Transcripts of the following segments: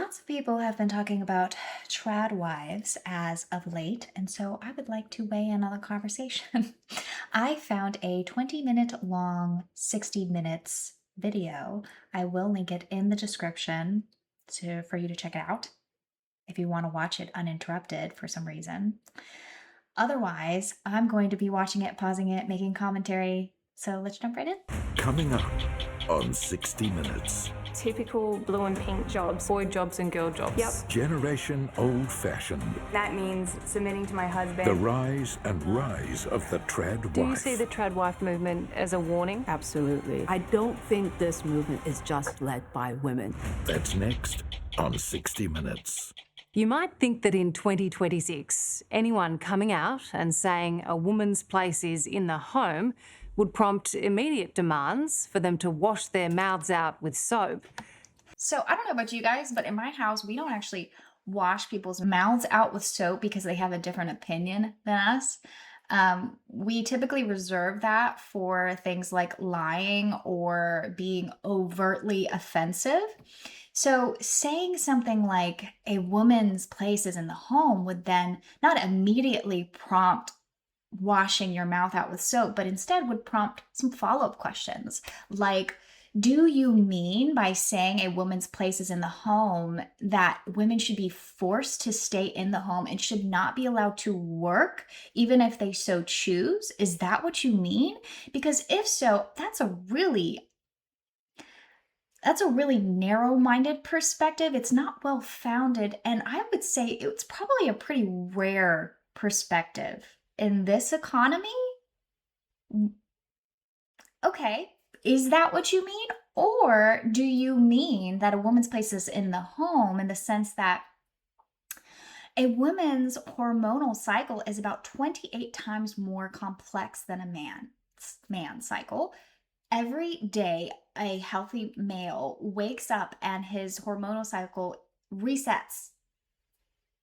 Lots of people have been talking about tradwives as of late, and so I would like to weigh in on the conversation. I found a 20-minute long, 60 minutes video. I will link it in the description for you to check it out if you want to watch it uninterrupted for some reason. Otherwise, I'm going to be watching it, pausing it, making commentary. So let's jump right in. Coming up on 60 Minutes. Typical blue and pink jobs. Boy jobs and girl jobs. Yep. Generation old-fashioned. That means submitting to my husband. The rise and rise of the trad Do you wife. see the tradwife movement as a warning? Absolutely. I don't think this movement is just led by women. That's next on 60 Minutes. You might think that in 2026, anyone coming out and saying a woman's place is in the home would prompt immediate demands for them to wash their mouths out with soap. So I don't know about you guys, but in my house, we don't actually wash people's mouths out with soap because they have a different opinion than us. We typically reserve that for things like lying or being overtly offensive. So saying something like a woman's place is in the home would then not immediately prompt washing your mouth out with soap, but instead would prompt some follow-up questions like, do you mean by saying a woman's place is in the home that women should be forced to stay in the home and should not be allowed to work even if they so choose? Is that what you mean? Because if so, that's a really narrow-minded perspective. It's not well-founded, and I would say it's probably a pretty rare perspective in this economy. Okay, is that what you mean? Or do you mean that a woman's place is in the home in the sense that a woman's hormonal cycle is about 28 times more complex than a man's cycle? Every day, a healthy male wakes up and his hormonal cycle resets.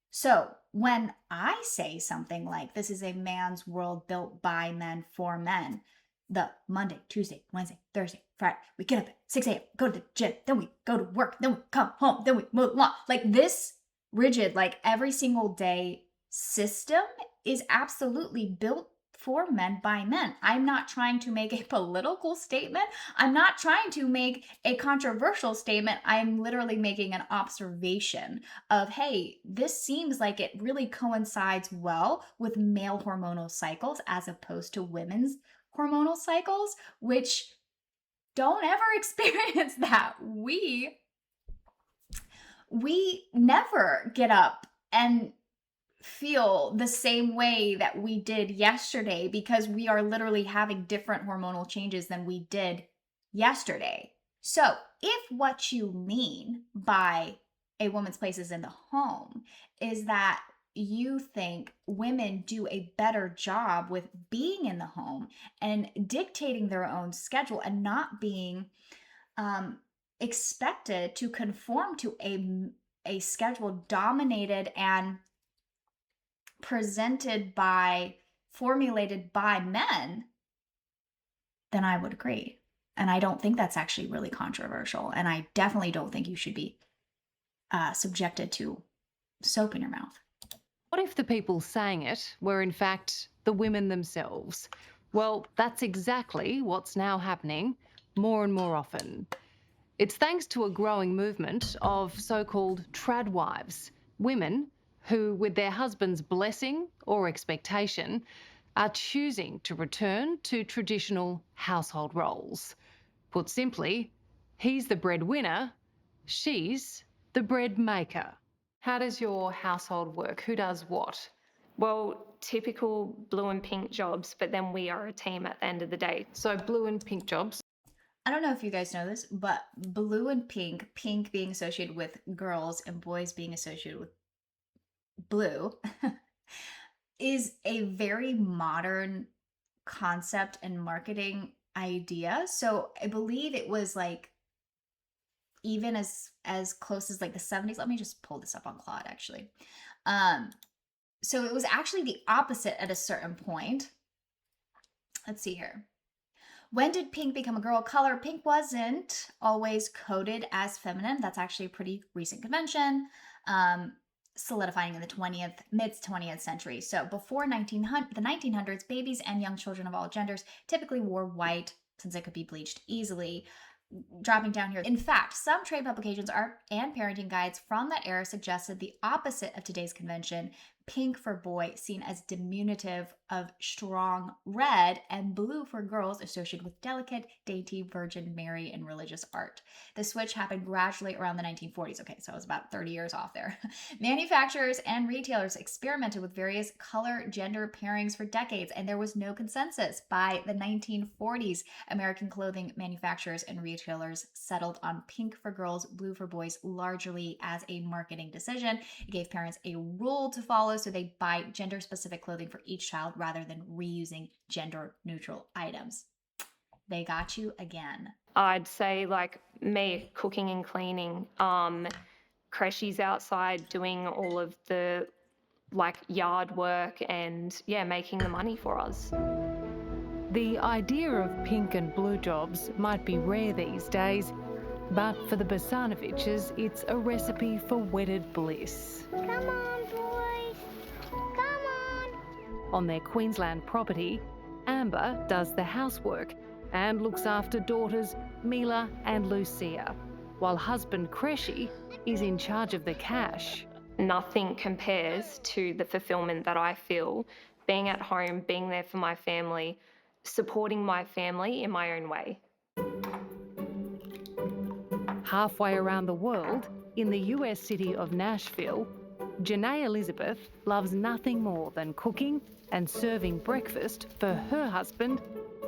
So when I say something like this is a man's world built by men for men, the Monday, Tuesday, Wednesday, Thursday, Friday, we get up at 6 a.m., go to the gym, then we go to work, then we come home, then we move along. Like this rigid, like every single day system is absolutely built for men by men. I'm not trying to make a political statement. I'm not trying to make a controversial statement. I'm literally making an observation of, hey, this seems like it really coincides well with male hormonal cycles as opposed to women's hormonal cycles, which don't ever experience that. We never get up and feel the same way that we did yesterday because we are literally having different hormonal changes than we did yesterday. So if what you mean by a woman's place is in the home is that you think women do a better job with being in the home and dictating their own schedule and not being expected to conform to a schedule dominated and formulated by men, then I would agree. And I don't think that's actually really controversial. And I definitely don't think you should be subjected to soap in your mouth. What if the people saying it were in fact the women themselves? Well, that's exactly what's now happening more and more often. It's thanks to a growing movement of so-called tradwives, women who, with their husband's blessing or expectation, are choosing to return to traditional household roles. Put simply, he's the breadwinner, she's the bread maker. How does your household work? Who does what? Well, typical blue and pink jobs, but then we are a team at the end of the day. So blue and pink jobs. I don't know if you guys know this, but blue and pink being associated with girls and boys being associated with blue, is a very modern concept and marketing idea. So I believe it was like even as close as like the 70s. Let me just pull this up on Claude actually. So it was actually the opposite at a certain point. Let's see here. When did pink become a girl color? Pink wasn't always coded as feminine. That's actually a pretty recent convention, solidifying in the mid-20th century. So before the 1900s, babies and young children of all genders typically wore white since it could be bleached easily. Dropping down here. In fact, some trade publications and parenting guides from that era suggested the opposite of today's convention, pink for boy seen as diminutive of strong red, and blue for girls associated with delicate, dainty, Virgin Mary, and religious art. The switch happened gradually around the 1940s. Okay, so I was about 30 years off there. Manufacturers and retailers experimented with various color gender pairings for decades, and there was no consensus. By the 1940s, American clothing manufacturers and retailers settled on pink for girls, blue for boys, largely as a marketing decision. It gave parents a rule to follow, so they buy gender-specific clothing for each child rather than reusing gender-neutral items. They got you again. I'd say like me cooking and cleaning, Creshy's outside doing all of the like yard work and making the money for us. The idea of pink and blue jobs might be rare these days, but for the Basanoviches, it's a recipe for wedded bliss. Come on, boys. Come on. On their Queensland property, Amber does the housework and looks after daughters Mila and Lucia, while husband Creshy is in charge of the cash. Nothing compares to the fulfillment that I feel being at home, being there for my family, supporting my family in my own way. Halfway around the world, in the US city of Nashville, Janae Elizabeth loves nothing more than cooking and serving breakfast for her husband,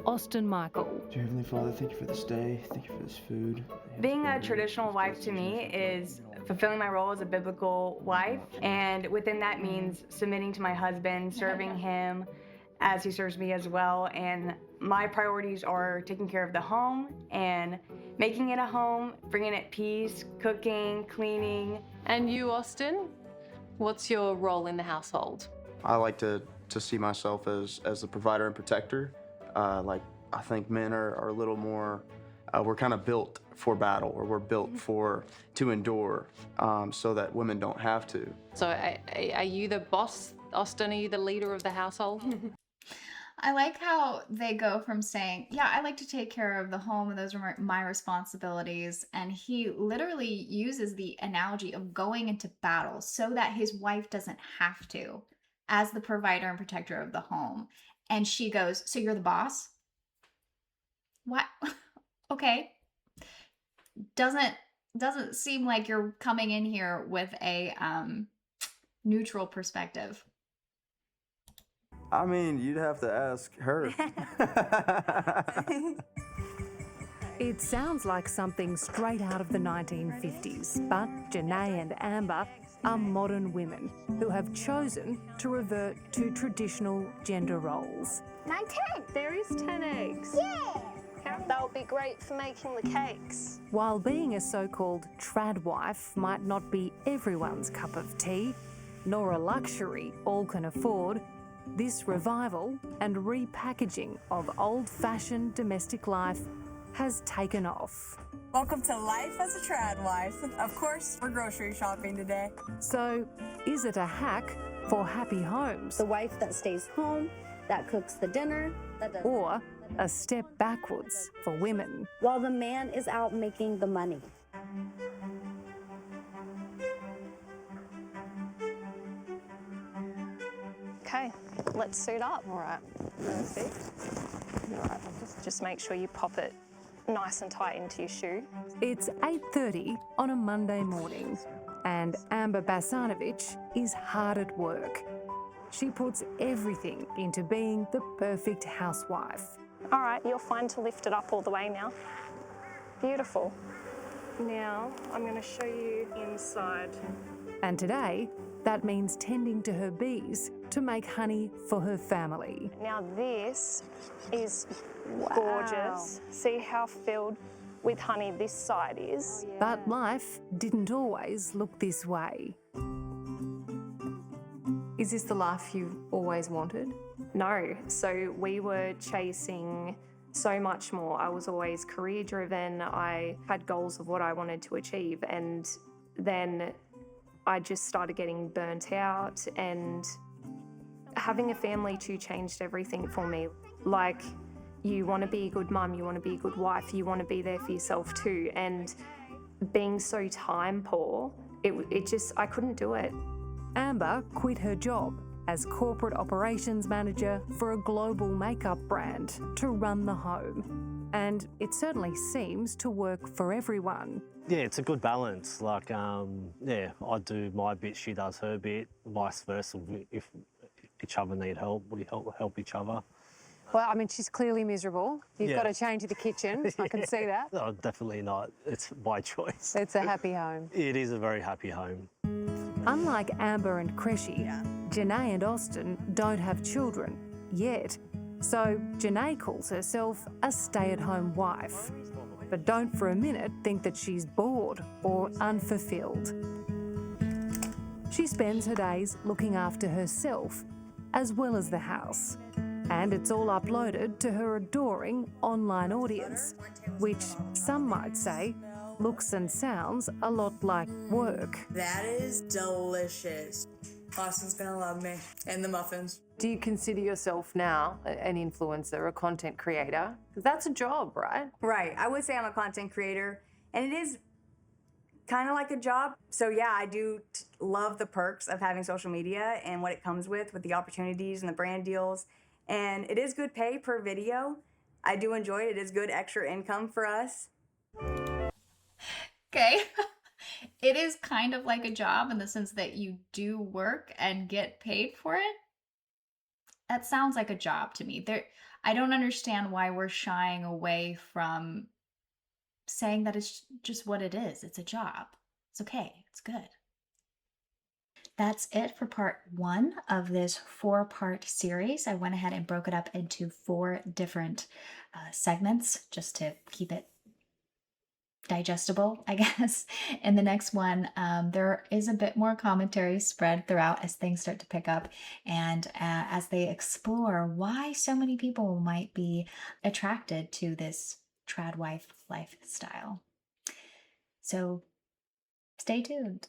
Austin Michael. Dear Heavenly Father, thank you for this day. Thank you for this food. Being a traditional wife to me is fulfilling my role as a biblical wife, and within that means submitting to my husband, serving him as he serves me as well. And my priorities are taking care of the home and making it a home, bringing it peace, cooking, cleaning. And you, Austin, what's your role in the household? I like to see myself as the provider and protector. I think men are a little more, we're kind of built for battle, or we're built to endure, so that women don't have to. So are you the boss, Austin? Are you the leader of the household? I like how they go from saying, yeah, I like to take care of the home and those are my responsibilities. And he literally uses the analogy of going into battle so that his wife doesn't have to, as the provider and protector of the home. And she goes, so you're the boss? What? Okay. Doesn't seem like you're coming in here with a neutral perspective. I mean, you'd have to ask her. It sounds like something straight out of the 1950s, but Janae and Amber are modern women who have chosen to revert to traditional gender roles. 9, 10. There is 10 eggs. Yeah. That would be great for making the cakes. While being a so-called tradwife might not be everyone's cup of tea, nor a luxury all can afford, this revival and repackaging of old-fashioned domestic life has taken off. Welcome to life as a trad wife. Of course, we're grocery shopping today. So, is it a hack for happy homes? The wife that stays home, that cooks the dinner, that does Or a step backwards for women? while the man is out making the money. Okay, let's suit up. All right, perfect. All right, just make sure you pop it nice and tight into your shoe. It's 8:30 on a Monday morning, and Amber Basanovich is hard at work. She puts everything into being the perfect housewife. All right, you're fine to lift it up all the way now. Beautiful. Now, I'm going to show you inside. And today, that means tending to her bees to make honey for her family. Now this is gorgeous. See how filled with honey this side is? But life didn't always look this way. Is this the life you always wanted? No, so we were chasing so much more. I was always career driven. I had goals of what I wanted to achieve. And then I just started getting burnt out, and having a family too changed everything for me. Like, you want to be a good mum, you want to be a good wife, you want to be there for yourself too. And being so time poor, I couldn't do it. Amber quit her job as corporate operations manager for a global makeup brand to run the home. And it certainly seems to work for everyone. Yeah, it's a good balance. Like, yeah, I do my bit, she does her bit, vice versa. If each other need help, we help each other. Well, I mean, she's clearly miserable. You've Yeah. got to change the kitchen. I can see that. No, definitely not. It's my choice. It's a happy home. It is a very happy home. Unlike Amber and Cressy, Janae and Austin don't have children yet. So Janae calls herself a stay-at-home wife. But don't for a minute think that she's bored or unfulfilled. She spends her days looking after herself as well as the house. And it's all uploaded to her adoring online audience, which some might say looks and sounds a lot like work. That is delicious. Austin's gonna love me. And the muffins. Do you consider yourself now an influencer, a content creator? Because that's a job, right? Right. I would say I'm a content creator, and it is kind of like a job. So yeah, I do love the perks of having social media and what it comes with the opportunities and the brand deals. And it is good pay per video. I do enjoy it. It is good extra income for us. Okay. It is kind of like a job in the sense that you do work and get paid for it. That sounds like a job to me. I don't understand why we're shying away from saying that it's just what it is. It's a job. It's okay. It's good. That's it for part 1 of this 4-part series. I went ahead and broke it up into 4 different segments just to keep it digestible, I guess. In the next one, there is a bit more commentary spread throughout as things start to pick up and as they explore why so many people might be attracted to this tradwife lifestyle. So stay tuned.